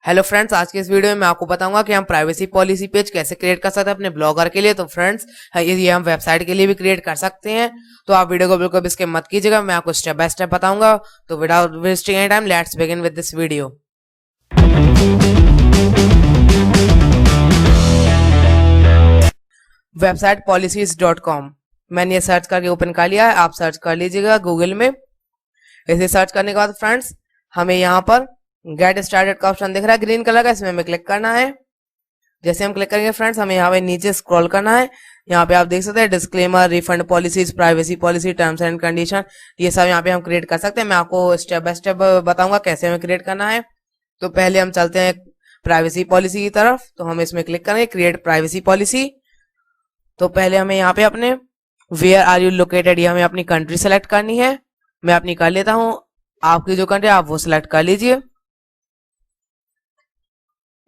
Hello friends, आज के इस वीडियो में मैं आपको बताऊंगा कि हम प्राइवेसी पॉलिसी पेज कैसे क्रिएट कर सकते हैं अपने ब्लॉगर के लिए। तो फ्रेंड्स, ये हम वेबसाइट के लिए भी क्रिएट कर सकते हैं। तो आप वीडियो को बिल्कुल भी स्किप मत कीजिएगा, मैं आपको स्टेप बाय स्टेप बताऊंगा। तो without wasting any time, let's begin with this video. websitepolicies.com मैंने ये सर्च करके ओपन कर लिया है। आप सर्च कर लीजिएगा गूगल में। इसे सर्च करने के बाद फ्रेंड्स, हमें यहाँ पर गेट स्टार्टेड का ऑप्शन दिख रहा है ग्रीन कलर का, इसमें हमें क्लिक करना है। जैसे हम क्लिक करेंगे फ्रेंड्स, हमें यहाँ पे नीचे स्क्रॉल करना है। यहाँ पे आप देख सकते हैं disclaimer, refund policies, privacy policy, terms and condition, ये सब यहाँ पे हम क्रिएट कर सकते हैं। मैं आपको स्टेप बाय स्टेप बताऊंगा कैसे हमें क्रिएट करना है। तो पहले हम चलते हैं प्राइवेसी पॉलिसी की तरफ। तो हम इसमें क्लिक करेंगे क्रिएट प्राइवेसी पॉलिसी। तो पहले हमें यहाँ पे अपने वेयर आर यू लोकेटेड, ये हमें अपनी कंट्री सेलेक्ट करनी है। मैं अपनी कर लेता हूँ, आपकी जो कंट्री आप वो सिलेक्ट कर लीजिए।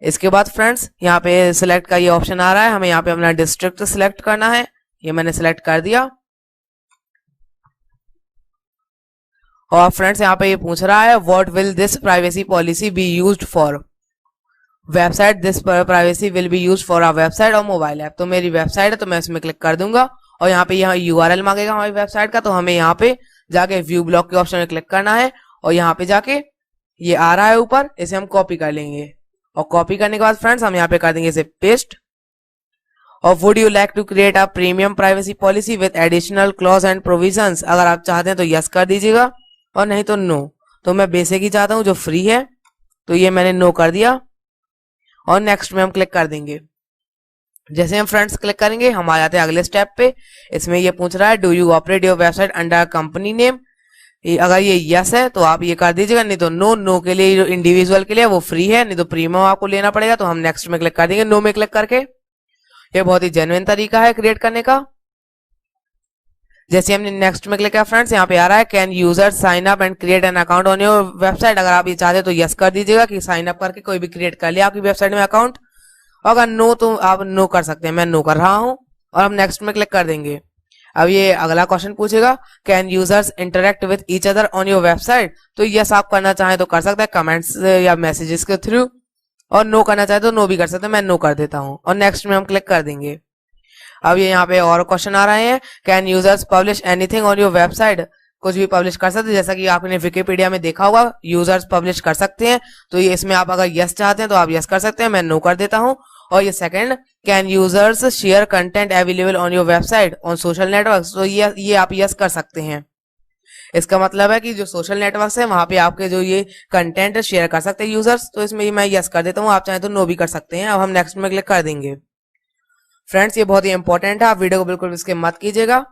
इसके बाद फ्रेंड्स, यहाँ पे सिलेक्ट का ये ऑप्शन आ रहा है, हमें यहाँ पे अपना डिस्ट्रिक्ट सिलेक्ट करना है। ये मैंने सिलेक्ट कर दिया। और फ्रेंड्स, यहाँ पे ये पूछ रहा है what will this privacy policy be used for website, this privacy will be used for our website और मोबाइल ऐप। तो मेरी वेबसाइट है, तो मैं इसमें क्लिक कर दूंगा। और यहाँ पे URL मांगेगा हमारी वेबसाइट का, तो हमें यहाँ पे जाके व्यू ब्लॉक के ऑप्शन में क्लिक करना है। और यहाँ पे जाके ये आ रहा है ऊपर, इसे हम कॉपी कर लेंगे। और कॉपी करने के बाद फ्रेंड्स, हम यहाँ पे कर देंगे इसे पेस्ट। और would you like to create a premium privacy policy with additional clause and provisions, अगर आप चाहते हैं तो यस कर दीजिएगा और नहीं तो नो। तो मैं बेसिक ही चाहता हूँ जो फ्री है, तो ये मैंने नो कर दिया। और नेक्स्ट में हम क्लिक कर देंगे। जैसे हम फ्रेंड्स क्लिक करेंगे, हम आ जाते हैं अगले स्टेप पे। इसमें ये पूछ रहा है do you operate your website under company name. अगर ये यस है तो आप ये कर दीजिएगा, नहीं तो नो। नो के लिए जो इंडिविजुअल के लिए वो फ्री है, नहीं तो प्रीमियम आपको लेना पड़ेगा। तो हम नेक्स्ट में क्लिक कर देंगे, नो में क्लिक करके। ये बहुत ही जेन्युइन तरीका है क्रिएट करने का। जैसे हमने नेक्स्ट में क्लिक किया फ्रेंड्स, यहाँ पे आ रहा है can user sign up and create an account on your website. अगर आप ये चाहते तो यस कर दीजिएगा कि साइन अप करके कोई भी क्रिएट कर लिया आपकी वेबसाइट में अकाउंट। और अगर नो तो आप नो कर सकते हैं, मैं नो कर रहा हूं। और हम नेक्स्ट में क्लिक कर देंगे। अब ये अगला क्वेश्चन पूछेगा can users interact with each other on your website. तो यस आप करना चाहें तो कर सकते हैं कमेंट्स या मैसेजेस के थ्रू, और नो करना चाहे तो नो भी कर सकते हैं। मैं नो कर देता हूं और नेक्स्ट में हम क्लिक कर देंगे। अब ये यहाँ पे और क्वेश्चन आ रहे हैं can users publish anything on your website. कुछ भी पब्लिश कर सकते हैं, जैसा कि आपने विकिपीडिया में देखा होगा यूजर्स पब्लिश कर सकते हैं। तो ये इसमें आप अगर यस चाहते हैं तो आप यस कर सकते हैं, मैं नो कर देता हूं। और ये second, can users share content available on your website on social network. तो ये आप यस कर सकते हैं। इसका मतलब है कि जो सोशल नेटवर्क्स है वहां पे आपके जो ये कंटेंट शेयर कर सकते हैं यूजर्स। तो इसमें मैं यस कर देता हूँ, आप चाहें तो नो भी कर सकते हैं। अब हम नेक्स्ट में क्लिक कर देंगे। फ्रेंड्स, ये बहुत ही इंपॉर्टेंट है, आप वीडियो को बिल्कुल स्किप मत कीजिएगा।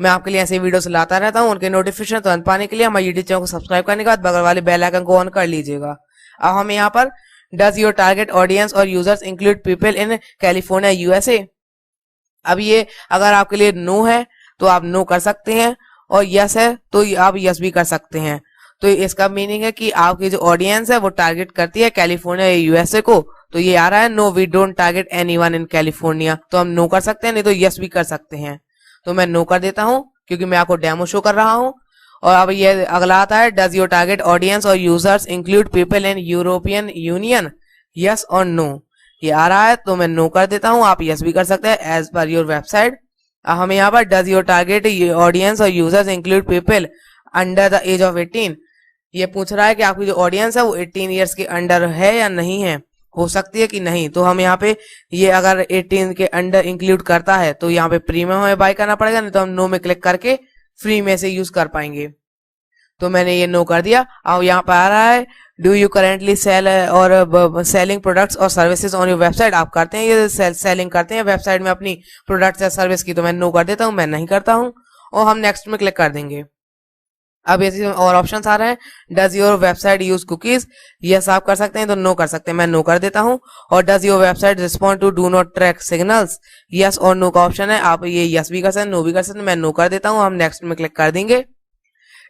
मैं आपके लिए ऐसे वीडियोस लाता रहता हूँ। उनके नोटिफिकेशन तुरंत पाने के लिए हमारे यूट्यूब चैनल को सब्सक्राइब करने के बाद बगल वाले बेल आइकन को ऑन कर लीजिएगा। अब हमें यहाँ पर डज योर टारगेट ऑडियंस और users include people in California USA। अब ये अगर आपके लिए नो है तो आप नो कर सकते हैं, और यस है तो आप यस भी कर सकते हैं। तो इसका मीनिंग है कि आपकी जो ऑडियंस है वो टारगेट करती है कैलिफोर्निया USA को। तो ये आ रहा है no we don't target anyone in California. तो हम नो कर सकते हैं, नहीं तो यस भी कर सकते हैं। तो मैं नो कर देता हूं क्योंकि मैं आपको डेमो शो कर रहा हूं। और अब ये अगला आता है डज योर टारगेट ऑडियंस और users include people in European union, yes और नो। ये आ रहा है तो मैं नो कर देता हूं, आप यस भी कर सकते हैं एज पर योर वेबसाइट। हमें यहाँ पर डज योर टारगेट ऑडियंस और users include people under the age of 18। ये पूछ रहा है कि आपकी जो ऑडियंस है वो 18 ईयर्स के अंडर है या नहीं है, हो सकती है कि नहीं। तो हम यहाँ पे ये अगर 18 के अंडर इंक्लूड करता है तो यहाँ पे प्रीमियम हमें बाय करना पड़ेगा, नहीं तो हम नो में क्लिक करके फ्री में से यूज कर पाएंगे। तो मैंने ये नो कर दिया। अब यहाँ पे आ रहा है डू यू करेंटली सेल और सेलिंग प्रोडक्ट्स और सर्विसेज ऑन योर वेबसाइट। आप करते हैं ये सेलिंग करते हैं वेबसाइट में अपनी प्रोडक्ट्स या सर्विस की। तो मैं नो कर देता हूँ, मैं नहीं करता हूँ। और हम नेक्स्ट में क्लिक कर देंगे। अब ऐसे और ऑप्शंस आ रहे हैं does your website use cookies, yes आप कर सकते हैं तो नो कर सकते हैं, मैं नो कर देता हूं। और does your website respond to do not track signals, yes और नो का ऑप्शन है, आप ये यस भी कर सकते हैं नो भी कर सकते हैं, मैं नो कर देता हूं। हम नेक्स्ट में क्लिक कर देंगे।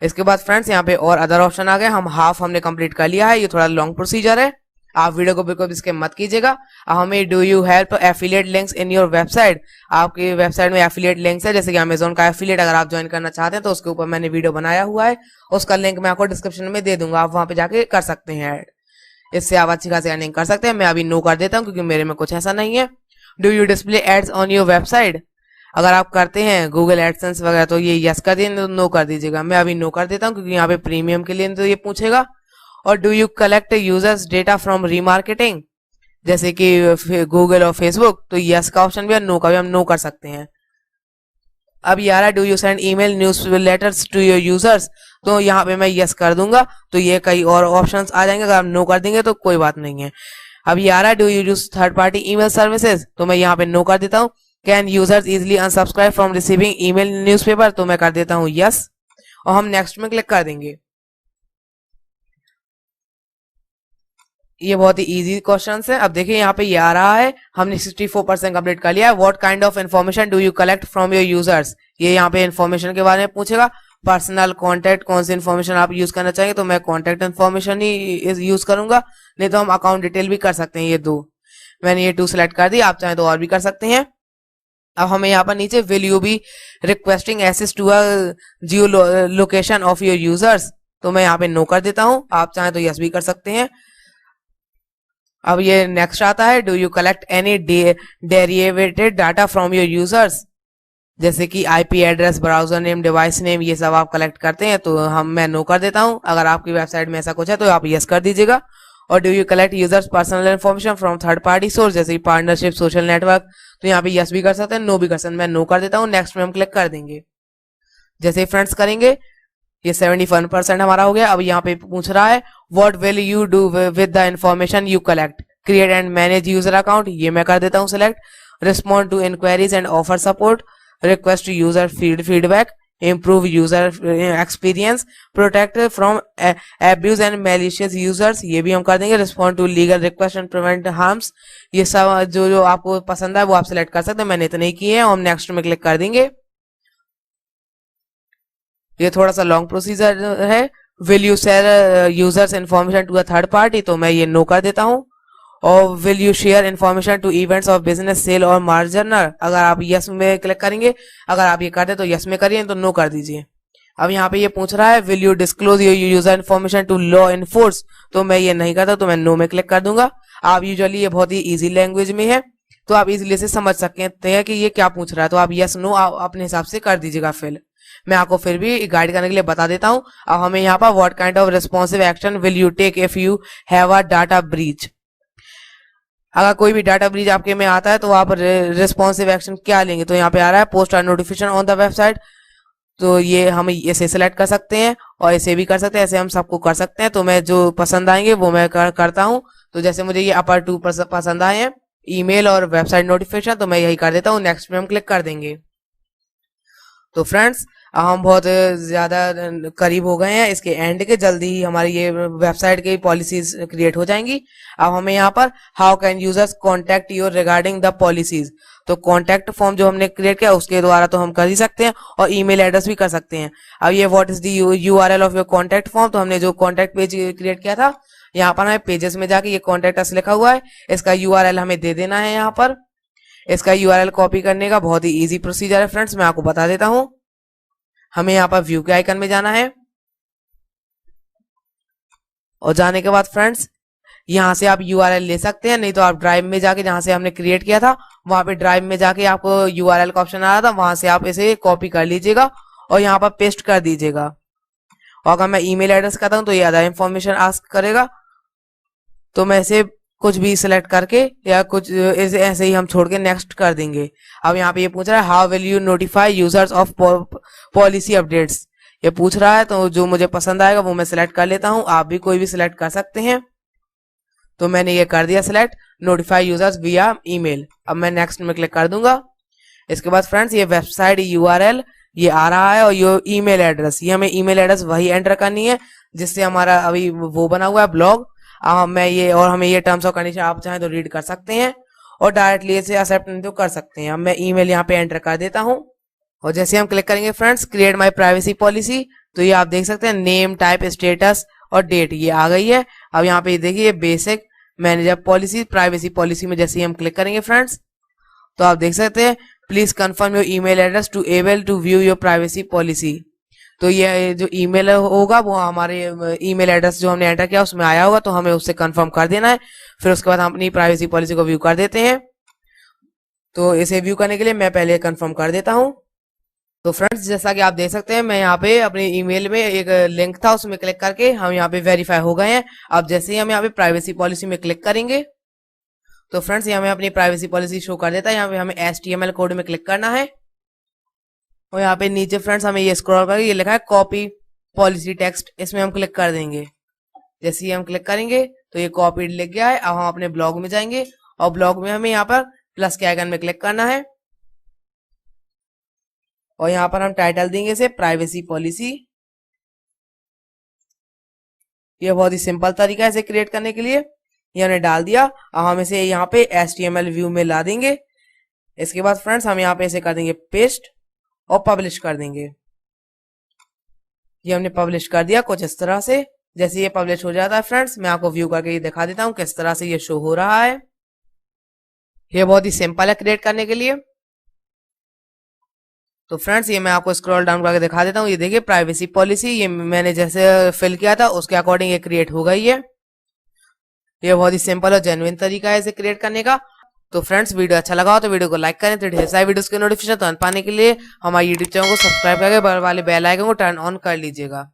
इसके बाद फ्रेंड्स, यहाँ पे और अदर ऑप्शन आ गए। हम हाफ हमने कंप्लीट कर लिया है, ये थोड़ा लॉन्ग प्रोसीजर है, आप वीडियो को बिल्कुल इसके मत कीजिएगा। हमें do you help affiliate links in your website. आपकी वेबसाइट में एफिलिएट लिंक्स है, जैसे कि अमेजोन का एफिलिएट, अगर आप ज्वाइन करना चाहते हैं तो उसके ऊपर मैंने वीडियो बनाया हुआ है, उसका लिंक मैं आपको डिस्क्रिप्शन में दे दूंगा, आप वहां पे जाके कर सकते हैं ऐड। इससे आप अच्छी खासी अर्निंग कर सकते हैं। मैं अभी नो कर देता हूँ क्योंकि मेरे में कुछ ऐसा नहीं है। Do you display ads on your website? अगर आप करते हैं गूगल एडसेंस वगैरह तो ये यस कर दिए, तो नो कर दीजिएगा। मैं अभी नो कर देता हूँ क्योंकि यहाँ पे प्रीमियम के लिए तो ये पूछेगा। और do you collect users data from remarketing, जैसे कि गूगल और फेसबुक, तो यस का ऑप्शन भी और नो का भी हम नो कर सकते हैं। अब ये आ रहा है do you send email newsletters to your users, तो यहाँ पे मैं यस कर दूंगा, तो ये कई और ऑप्शंस आ जाएंगे। अगर आप नो कर देंगे तो कोई बात नहीं है। अब ये आ रहा है do you use third party email services, तो मैं यहाँ पे नो कर देता हूँ। Can users easily unsubscribe from receiving email newspaper, तो मैं कर देता हूँ यस, और हम नेक्स्ट में क्लिक कर देंगे। ये बहुत ही इजी क्वेश्चन है। अब देखिए यहाँ पे ये आ रहा है, हमने 64% कंप्लीट कर लिया है। What kind of information do you collect from your users, ये यहाँ पे इन्फॉर्मेशन के बारे में पूछेगा। पर्सनल कॉन्टैक्ट, कौन सी इन्फॉर्मेशन आप यूज करना चाहिए, तो मैं कॉन्टैक्ट इन्फॉर्मेशन ही यूज करूंगा, नहीं तो हम अकाउंट डिटेल भी कर सकते हैं। ये दो मैंने ये 2 सिलेक्ट कर दी, आप चाहें तो और भी कर सकते हैं। अब हमें यहाँ पर नीचे will you be requesting access to a geolocation of your users, तो मैं यहाँ पे नो कर देता हूँ, आप चाहें तो यस भी कर सकते हैं। अब ये नेक्स्ट आता है do you collect any derivated data from your users, जैसे कि IP address, browser name, device name, ये सब आप कलेक्ट करते हैं, तो मैं नो कर देता हूं। अगर आपकी वेबसाइट में ऐसा कुछ है तो आप यस कर दीजिएगा। और do you collect users personal information from third party source, जैसे पार्टनरशिप, सोशल नेटवर्क, तो यहाँ पे यस भी कर सकते हैं, नो भी कर सकते हैं। मैं नो कर देता हूँ, नेक्स्ट में हम क्लिक कर देंगे। जैसे फ्रेंड्स करेंगे ये 71% हमारा हो गया। अब यहाँ पे पूछ रहा है what will you do with the information you collect, create and manage user account, ये मैं कर देता हूँ select. Respond to inquiries and offer support, request user feedback, improve user experience, protect from abuse and malicious users, ये भी हम कर देंगे। respond to legal request and prevent harms, ये सब जो जो आपको पसंद है वो आप सिलेक्ट कर सकते हैं, मैंने इतने ही किए हैं। हम नेक्स्ट में क्लिक कर देंगे। ये थोड़ा सा लॉन्ग प्रोसीजर है। Will you share users information to a third party, तो मैं ये नो कर देता हूँ। और will you share information to events of business sale or merger, अगर आप यस में क्लिक करेंगे, अगर आप ये कर दे तो यस में करिए, तो नो कर दीजिए। अब यहाँ पे ये पूछ रहा है will you disclose your user information to law enforce, तो मैं ये नहीं करता, तो मैं नो में क्लिक कर दूंगा। आप यूजुअली ये बहुत ही इजी लैंग्वेज में है, तो आप इजीली से समझ सकते हैं कि ये क्या पूछ रहा है, तो आप यस नो अपने हिसाब से कर दीजिएगा। फिर मैं आपको फिर भी गाइड करने के लिए बता देता हूँ। अब हमें यहाँ पर what kind of responsive action will you take if you have a data breach, अगर कोई भी डाटा ब्रीच आपके में आता है तो आप रिस्पॉन्सिव एक्शन क्या लेंगे, तो यहाँ पे आ रहा है post notification on the website, तो ये हम इसे सिलेक्ट कर सकते हैं और इसे भी कर सकते हैं, ऐसे हम सबको कर सकते हैं। तो मैं जो पसंद आएंगे वो मैं करता हूँ। तो जैसे मुझे ये अपर 2 पसंद आए हैं, ईमेल और वेबसाइट नोटिफिकेशन, तो मैं यही कर देता हूँ। नेक्स्ट में हम क्लिक कर देंगे। तो फ्रेंड्स हम बहुत ज्यादा करीब हो गए हैं इसके एंड के, जल्दी ही हमारी ये वेबसाइट की पॉलिसीज क्रिएट हो जाएंगी। अब हमें यहाँ पर how can users contact you regarding the policies, तो कॉन्टेक्ट फॉर्म जो हमने क्रिएट किया उसके द्वारा तो हम कर ही सकते हैं, और ईमेल एड्रेस भी कर सकते हैं। अब ये what is the URL of your contact form, तो हमने जो कॉन्टेक्ट पेज क्रिएट किया था, यहाँ पर हमें पेजेस में जाके ये कॉन्टेक्ट अस लिखा हुआ है, इसका यूआरएल हमें दे देना है। यहाँ पर इसका यूआरएल कॉपी करने का बहुत ही इजी प्रोसीजर है फ्रेंड्स, मैं आपको बता देता हूँ। हमें यहाँ पर व्यू के आइकन में जाना है, और जाने के बाद फ्रेंड्स यहाँ से आप यूआरएल ले सकते हैं, नहीं तो आप ड्राइव में जाके, जहां से हमने क्रिएट किया था वहां पे ड्राइव में जाके आपको यूआरएल का ऑप्शन आ रहा था, वहां से आप इसे कॉपी कर लीजिएगा और यहाँ पर पेस्ट कर दीजिएगा। और अगर मैं ईमेल एड्रेस करता हूँ तो ये अदर इंफॉर्मेशन आस्क करेगा, तो मैं इसे कुछ भी सिलेक्ट करके या कुछ ऐसे ही हम छोड़ के नेक्स्ट कर देंगे। अब यहाँ पे ये पूछ रहा है how will you notify users of policy updates, ये पूछ रहा है, तो जो मुझे पसंद आएगा वो मैं सिलेक्ट कर लेता हूँ, आप भी कोई भी सिलेक्ट कर सकते हैं। तो मैंने ये कर दिया सिलेक्ट, नोटिफाई यूजर्स विया ईमेल। अब मैं नेक्स्ट में क्लिक कर दूंगा। इसके बाद फ्रेंड्स ये वेबसाइट यूआरएल ये आ रहा है, और ये ईमेल एड्रेस, ये हमें ईमेल एड्रेस वही एंटर करनी है जिससे हमारा अभी वो बना हुआ है ब्लॉग। मैं ये, और हमें ये टर्म्स और कंडीशन आप चाहें तो रीड कर सकते हैं, और डायरेक्टली इसे एक्सेप्ट नहीं तो कर सकते हैं। अब मैं ईमेल यहाँ पे एंटर कर देता हूँ, और जैसे हम क्लिक करेंगे friends create my privacy policy, तो ये आप देख सकते हैं नेम, टाइप, स्टेटस और डेट ये आ गई है। अब यहाँ पे देखिए basic manager policy, privacy policy में जैसे ही हम क्लिक करेंगे फ्रेंड्स, तो आप देख सकते हैं please confirm your email address to able to view your privacy policy, तो ये जो ईमेल होगा वो हमारे ईमेल एड्रेस जो हमने एंटर किया उसमें आया होगा, तो हमें उससे कंफर्म कर देना है। फिर उसके बाद हम अपनी प्राइवेसी पॉलिसी को व्यू कर देते हैं। तो इसे व्यू करने के लिए मैं पहले कंफर्म कर देता हूँ। तो फ्रेंड्स जैसा कि आप देख सकते हैं, मैं यहाँ पे अपनी ईमेल में एक लिंक था उसमें क्लिक करके हम यहाँ पे वेरीफाई हो गए हैं। अब जैसे ही हम यहाँ पे प्राइवेसी पॉलिसी में क्लिक करेंगे तो फ्रेंड्स ये हमें अपनी प्राइवेसी पॉलिसी शो कर देता है। यहाँ पे हमें HTML कोड में क्लिक करना है और यहाँ पे नीचे फ्रेंड्स हमें ये स्क्रॉल करके ये लिखा है कॉपी पॉलिसी टेक्स्ट, इसमें हम क्लिक कर देंगे। जैसे ही हम क्लिक करेंगे तो ये कॉपी लिख गया है। अब हम अपने ब्लॉग में जाएंगे और ब्लॉग में हमें यहाँ पर प्लस के आइकन में क्लिक करना है और यहाँ पर हम टाइटल देंगे इसे प्राइवेसी पॉलिसी। ये बहुत ही सिंपल तरीका है इसे क्रिएट करने के लिए, ये हमने डाल दिया। अब हम इसे यहाँ पे HTML व्यू में ला देंगे। इसके बाद फ्रेंड्स हम यहाँ पे इसे कर देंगे पेस्ट और पब्लिश कर देंगे। ये हमने पब्लिश कर दिया कुछ इस तरह से। जैसे ये पब्लिश हो जाता है फ्रेंड्स मैं आपको व्यू करके ये दिखा देता हूँ किस तरह से ये शो हो रहा है। ये बहुत ही सिंपल है क्रिएट करने के लिए। तो फ्रेंड्स ये मैं आपको स्क्रॉल डाउन करके दिखा देता हूँ। ये देखिए प्राइवेसी पॉलिसी ये मैंने जैसे फिल किया था उसके अकॉर्डिंग ये क्रिएट हो गई है। ये बहुत ही सिंपल और जेन्युइन तरीका है इसे क्रिएट करने का। तो फ्रेंड्स वीडियो अच्छा लगा हो तो वीडियो को लाइक करें। तो ढेर सारी वीडियोस के नोटिफिकेशन तुरंत पाने के लिए हमारे यूट्यूब चैनल को सब्सक्राइब करके बगल वाले बेल आइकन को टर्न ऑन कर लीजिएगा।